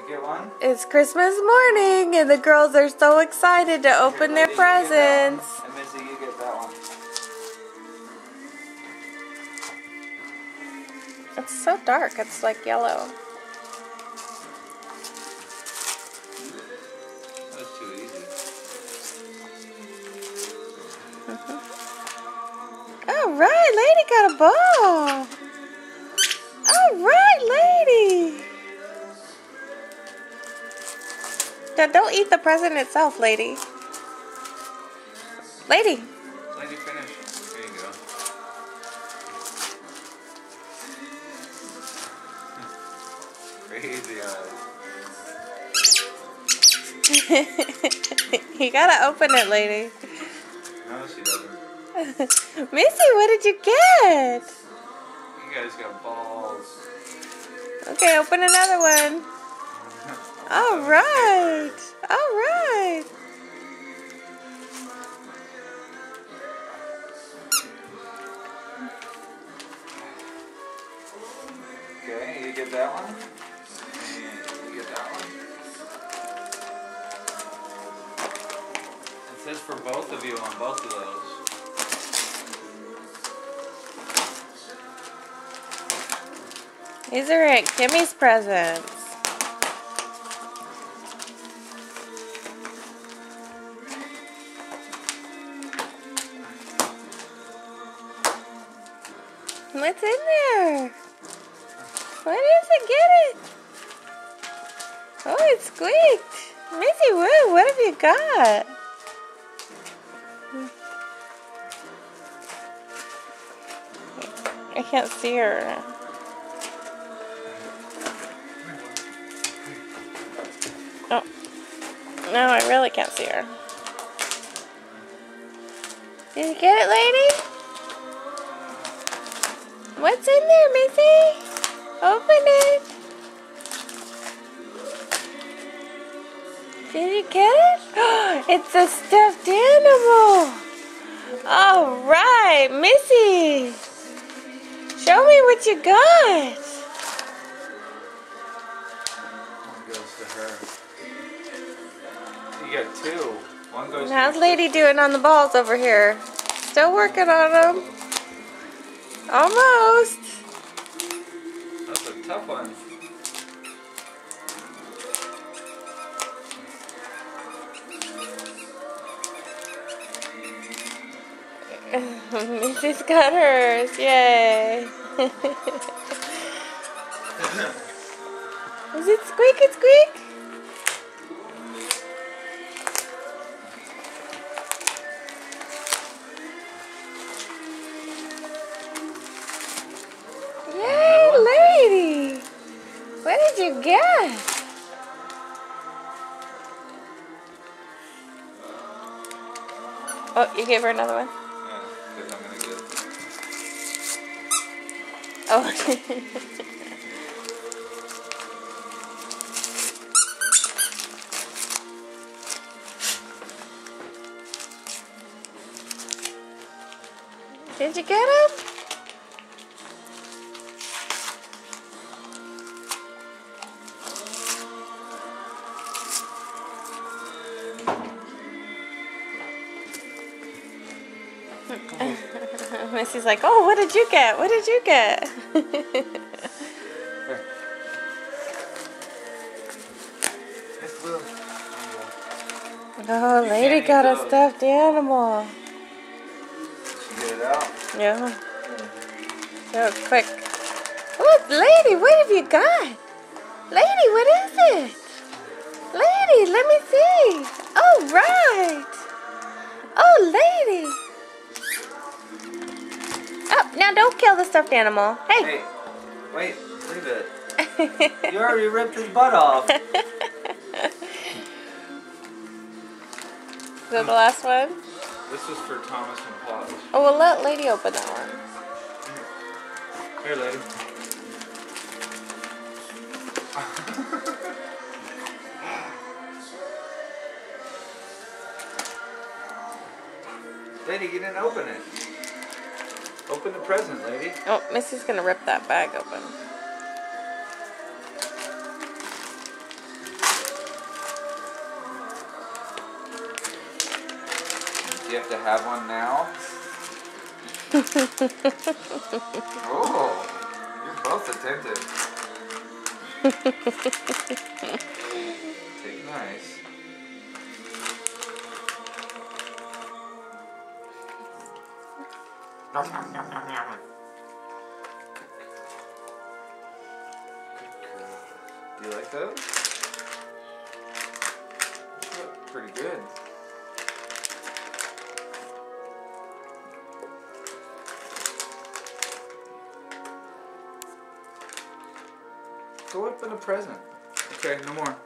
Get one? It's Christmas morning and the girls are so excited to open their presents. And Missy, you get that one. It's so dark, it's like yellow. That's too easy. Alright, lady got a ball. Alright, lady. Now, don't eat the present itself, lady. Lady. Lady, finish. There you go. Crazy eyes. You gotta open it, lady. No, she doesn't. Missy, what did you get? You guys got balls. Okay, open another one. Alright. Alright. Okay, you get that one. And you get that one. It says for both of you on both of those. These are Aunt Kimmy's presents. What's in there? What is it? Get it. Oh, it squeaked. Missy Woo, what have you got? I can't see her. Oh, no, I really can't see her. Did you get it, lady? What's in there, Missy? Open it. Did you get it? It's a stuffed animal. All right, Missy. Show me what you got. One goes to her. You got two. One goes to How's lady doing on the balls over here? Still working on them. Almost. That's a tough one. Missy's got hers. Yay. Is it squeak and squeak? Yay, lady. What did you get? Oh, you gave her another one? Yeah, because I'm going to get Oh. Did you get him? Missy's like, oh, what did you get? What did you get? Oh, lady got a stuffed animal. Did you get it out? Yeah. Go quick. Look, lady, what have you got? Lady, what is it? Lady, let me see. Oh, right. Oh, lady. Oh, now don't kill the stuffed animal. Hey. Hey, wait, leave it. You already ripped his butt off. Is that the last one? This was for Thomas and Paws. Oh, well, let lady open that one. Here, lady. Lady, you didn't open it. Open the present, lady. Oh, Missy's gonna rip that bag open. you have to have one now? Oh, you're both attentive. Take nice. Nom, nom, nom, nom, nom. Do you like those? They look pretty good. Go open a present. Okay, no more.